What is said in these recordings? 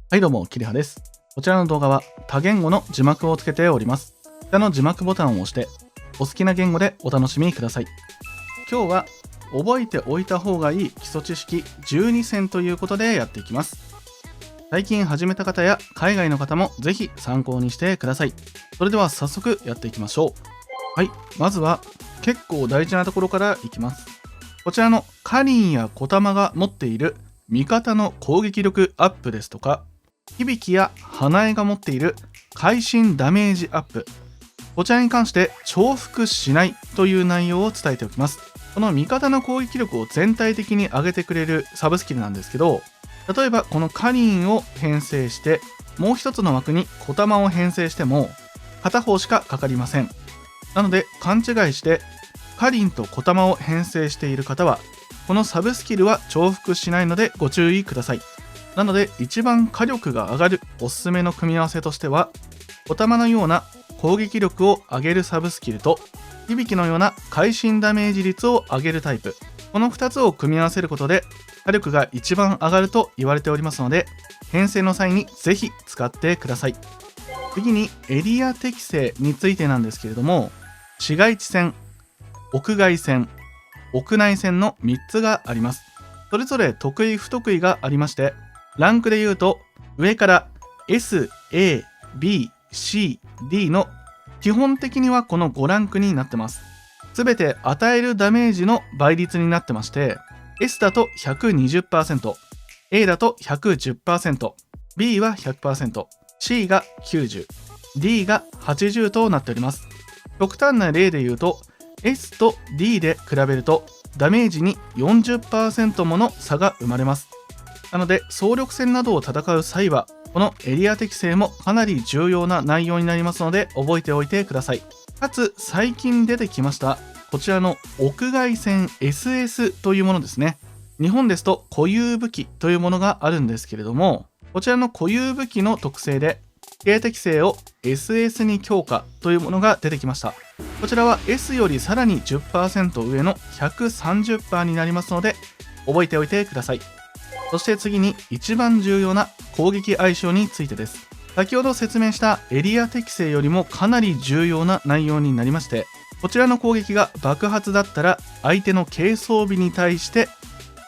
はいどうも、キリハです。こちらの動画は多言語の字幕をつけております。下の字幕ボタンを押してお好きな言語でお楽しみください。今日は覚えておいた方がいい基礎知識12選ということでやっていきます。最近始めた方や海外の方もぜひ参考にしてください。それでは早速やっていきましょう。はい、まずは結構大事なところからいきます。こちらのカリンやコタマが持っている味方の攻撃力アップですとか、響や花江が持っている会心ダメージアップ、こちらに関して重複しないという内容を伝えておきます。この味方の攻撃力を全体的に上げてくれるサブスキルなんですけど、例えばこのカリンを編成してもう一つの枠にコタマを編成しても片方しかかかりません。なので勘違いしてカリンとコタマを編成している方はこのサブスキルは重複しないのでご注意ください。なので一番火力が上がるおすすめの組み合わせとしては、コタマのような攻撃力を上げるサブスキルと響のような会心ダメージ率を上げるタイプ、この2つを組み合わせることで火力が一番上がると言われておりますので、編成の際にぜひ使ってください。次にエリア適性についてなんですけれども、市街地戦、屋外戦、屋内戦の3つがあります。それぞれ得意不得意がありまして、ランクで言うと上から S、A、B、C、D の基本的にはこの5ランクになってます。すべて与えるダメージの倍率になってまして、S だと 120%、A だと 110%、B は 100%、C が 90%、D が80となっております。極端な例で言うと S と D で比べるとダメージに 40% もの差が生まれます。なので総力戦などを戦う際はこのエリア適性もかなり重要な内容になりますので覚えておいてください。かつ最近出てきましたこちらの屋外戦 SS というものですね。日本ですと固有武器というものがあるんですけれども、こちらの固有武器の特性でエリア適性を SS に強化というものが出てきました。こちらは S よりさらに 10% 上の 130% になりますので覚えておいてください。そして次に一番重要な攻撃相性についてです。先ほど説明したエリア適性よりもかなり重要な内容になりまして、こちらの攻撃が爆発だったら相手の軽装備に対して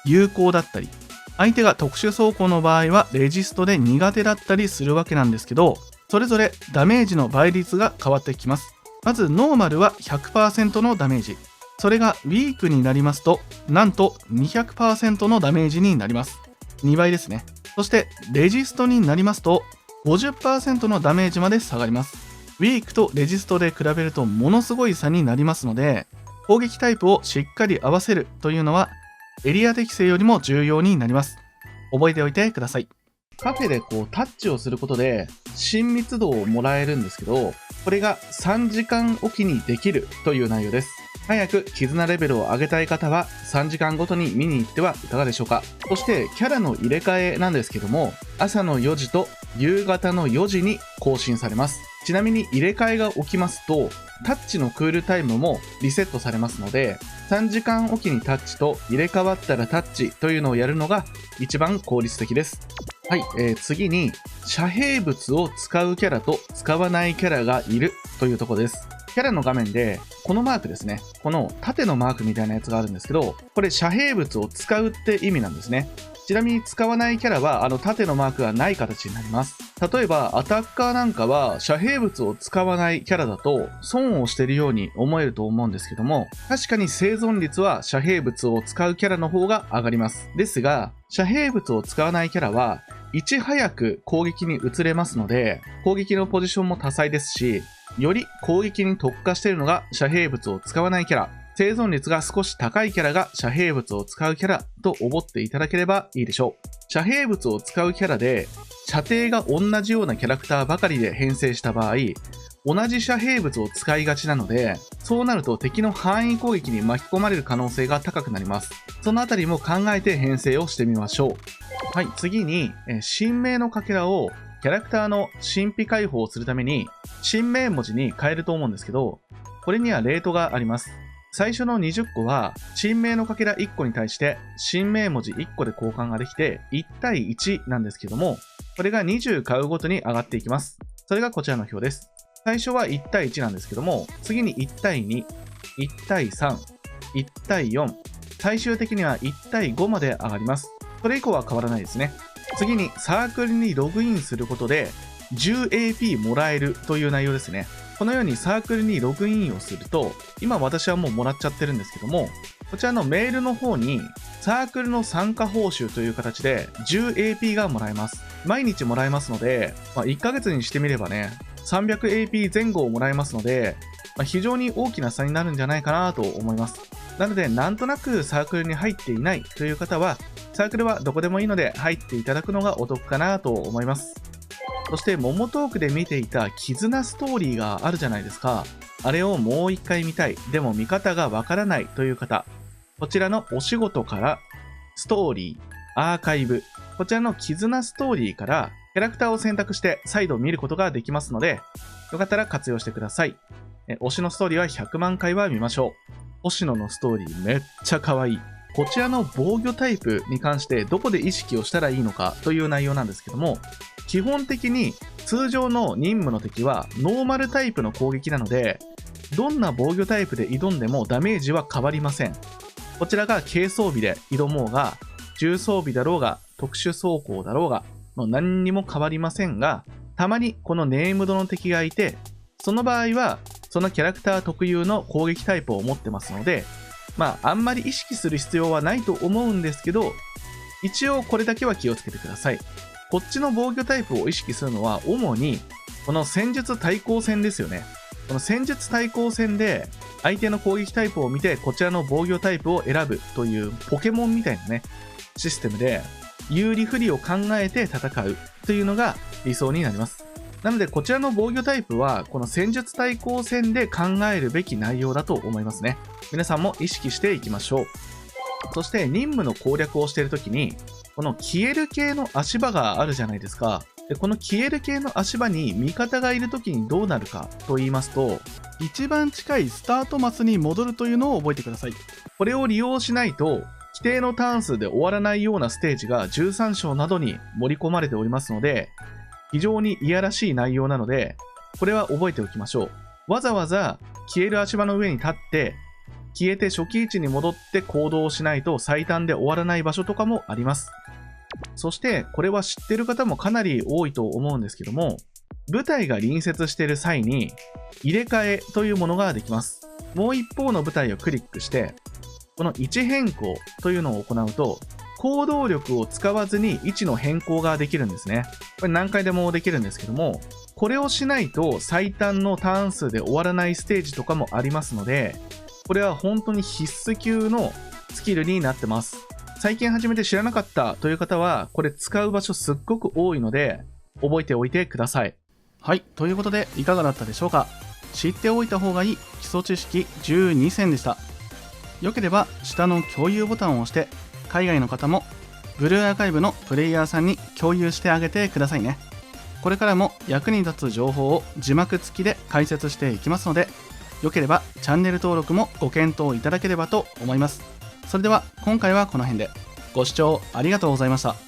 有効だったり、相手が特殊装甲の場合はレジストで苦手だったりするわけなんですけど、それぞれダメージの倍率が変わってきます。まずノーマルは 100% のダメージ、それがウィークになりますとなんと 200% のダメージになります。2倍ですね。そしてレジストになりますと 50% のダメージまで下がります。ウィークとレジストで比べるとものすごい差になりますので、攻撃タイプをしっかり合わせるというのはエリア適性よりも重要になります。覚えておいてください。カフェでタッチをすることで親密度をもらえるんですけど、これが3時間おきにできるという内容です。早く絆レベルを上げたい方は3時間ごとに見に行ってはいかがでしょうか。そしてキャラの入れ替えなんですけども、朝の4時と夕方の4時に更新されます。ちなみに入れ替えが起きますとタッチのクールタイムもリセットされますので、3時間おきにタッチと入れ替わったらタッチというのをやるのが一番効率的です。はい、次に遮蔽物を使うキャラと使わないキャラがいるというところです。キャラの画面でこのマークですね、この縦のマークみたいなやつがあるんですけど、これ遮蔽物を使うって意味なんですね。ちなみに使わないキャラは縦のマークがない形になります。例えばアタッカーなんかは遮蔽物を使わないキャラだと損をしているように思えると思うんですけども、確かに生存率は遮蔽物を使うキャラの方が上がります。ですが遮蔽物を使わないキャラはいち早く攻撃に移れますので、攻撃のポジションも多彩ですし、より攻撃に特化しているのが遮蔽物を使わないキャラ、生存率が少し高いキャラが遮蔽物を使うキャラと思っていただければいいでしょう。遮蔽物を使うキャラで射程が同じようなキャラクターばかりで編成した場合、同じ遮蔽物を使いがちなので、そうなると敵の範囲攻撃に巻き込まれる可能性が高くなります。そのあたりも考えて編成をしてみましょう。はい、次に神名のかけらをキャラクターの神秘解放をするために神名文字に変えると思うんですけど、これにはレートがあります。最初の20個は神名のかけら1個に対して神名文字1個で交換ができて1対1なんですけども、これが20買うごとに上がっていきます。それがこちらの表です。最初は1対1なんですけども、次に1対2、1対3、1対4、最終的には1対5まで上がります。それ以降は変わらないですね。次にサークルにログインすることで 10AP もらえるという内容ですね。このようにサークルにログインをすると、今私はもうもらっちゃってるんですけども、こちらのメールの方にサークルの参加報酬という形で 10AP がもらえます。毎日もらえますので、1ヶ月にしてみればね、300AP 前後をもらえますので、非常に大きな差になるんじゃないかなと思います。なので、なんとなくサークルに入っていないという方は、サークルはどこでもいいので入っていただくのがお得かなと思います。そして、モモトークで見ていた絆ストーリーがあるじゃないですか。あれをもう一回見たい。でも見方がわからないという方、こちらのお仕事からストーリー、アーカイブ、こちらの絆ストーリーからキャラクターを選択して再度見ることができますので、よかったら活用してください。推しのストーリーは100万回は見ましょう。星野のストーリーめっちゃ可愛い。こちらの防御タイプに関してどこで意識をしたらいいのかという内容なんですけども、基本的に通常の任務の敵はノーマルタイプの攻撃なので、どんな防御タイプで挑んでもダメージは変わりません。こちらが軽装備で挑もうが、重装備だろうが、特殊装甲だろうが、もう何にも変わりませんが、たまにこのネームドの敵がいて、その場合はそのキャラクター特有の攻撃タイプを持ってますので、あんまり意識する必要はないと思うんですけど、一応これだけは気をつけてください。こっちの防御タイプを意識するのは、主にこの戦術対抗戦ですよね。この戦術対抗戦で相手の攻撃タイプを見て、こちらの防御タイプを選ぶというポケモンみたいなね、システムで有利不利を考えて戦うというのが理想になります。なのでこちらの防御タイプはこの戦術対抗戦で考えるべき内容だと思いますね。皆さんも意識していきましょう。そして任務の攻略をしているときに、この消える系の足場があるじゃないですか。でこの消える系の足場に味方がいるときにどうなるかと言いますと、一番近いスタートマスに戻るというのを覚えてください。これを利用しないと、規定のターン数で終わらないようなステージが13章などに盛り込まれておりますので、非常にいやらしい内容なので、これは覚えておきましょう。わざわざ消える足場の上に立って、消えて初期位置に戻って行動をしないと最短で終わらない場所とかもあります。そしてこれは知っている方もかなり多いと思うんですけども、部隊が隣接している際に入れ替えというものができます。もう一方の部隊をクリックして、この位置変更というのを行うと、行動力を使わずに位置の変更ができるんですね。これ何回でもできるんですけども、これをしないと最短のターン数で終わらないステージとかもありますので、これは本当に必須級のスキルになってます。最近始めて知らなかったという方は、これ使う場所すっごく多いので、覚えておいてください。はい、ということでいかがだったでしょうか。知っておいた方がいい基礎知識12選でした。よければ下の共有ボタンを押して、海外の方もブルーアーカイブのプレイヤーさんに共有してあげてくださいね。これからも役に立つ情報を字幕付きで解説していきますので、よければチャンネル登録もご検討いただければと思います。それでは今回はこの辺で。ご視聴ありがとうございました。